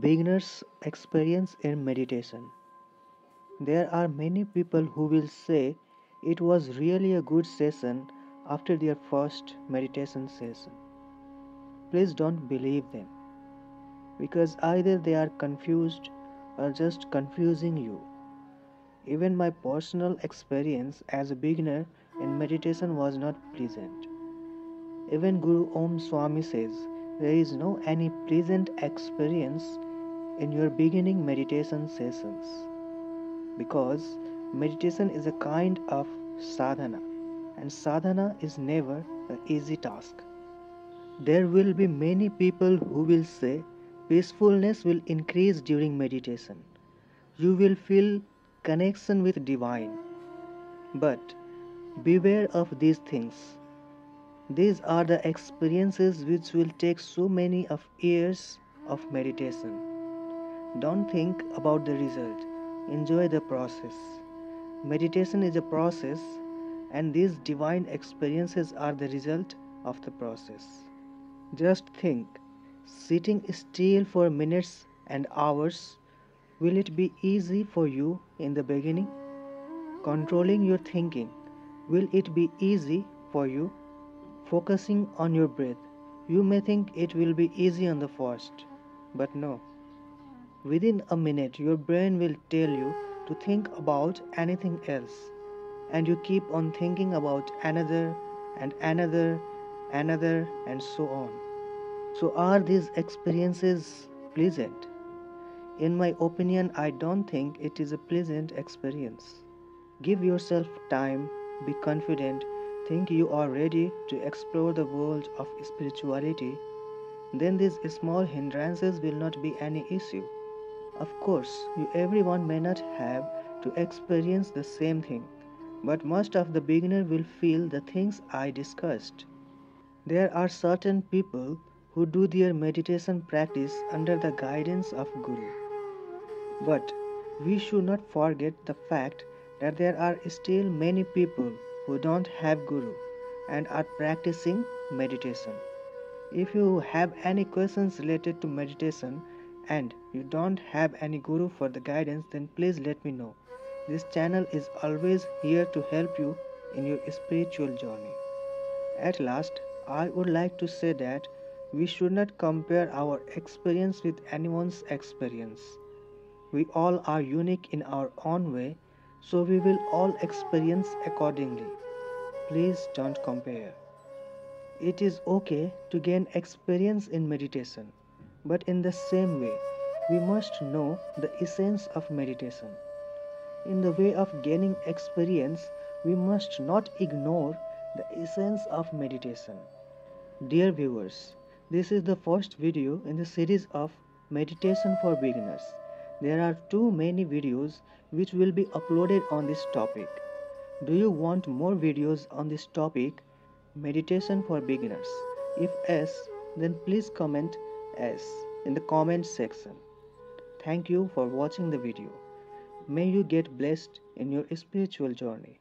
Beginners' experience in meditation. There are many people who will say it was really a good session after their first meditation session. Please don't believe them because either they are confused or just confusing you. Even my personal experience as a beginner in meditation was not pleasant. Even Guru Om Swami says there is no any pleasant experience in your beginning meditation sessions because meditation is a kind of sadhana and sadhana is never an easy task. There will be many people who will say peacefulness will increase during meditation. You will feel connection with divine. But beware of these things. These are the experiences which will take so many of years of meditation. Don't think about the result. Enjoy the process. Meditation is a process and these divine experiences are the result of the process. Just think, sitting still for minutes and hours, will it be easy for you in the beginning? Controlling your thinking, will it be easy for you? Focusing on your breath, you may think it will be easy on the first, but no. Within a minute, your brain will tell you to think about anything else, and you keep on thinking about another and another, another, and so on. So, are these experiences pleasant? In my opinion, I don't think it is a pleasant experience. Give yourself time, be confident, think you are ready to explore the world of spirituality, then these small hindrances will not be any issue. Of course, everyone may not have to experience the same thing, but most of the beginner will feel the things I discussed. There are certain people who do their meditation practice under the guidance of Guru. But we should not forget the fact that there are still many people who don't have Guru and are practicing meditation. If you have any questions related to meditation and you don't have any Guru for the guidance, then please let me know. This channel is always here to help you in your spiritual journey. At last, I would like to say that we should not compare our experience with anyone's experience. We all are unique in our own way, so we will all experience accordingly. Please don't compare. It is okay to gain experience in meditation, but in the same way, we must know the essence of meditation. In the way of gaining experience, we must not ignore the essence of meditation. Dear viewers, this is the first video in the series of Meditation for Beginners. There are too many videos which will be uploaded on this topic. Do you want more videos on this topic, meditation for beginners? If yes, then please comment yes in the comment section. Thank you for watching the video. May you get blessed in your spiritual journey.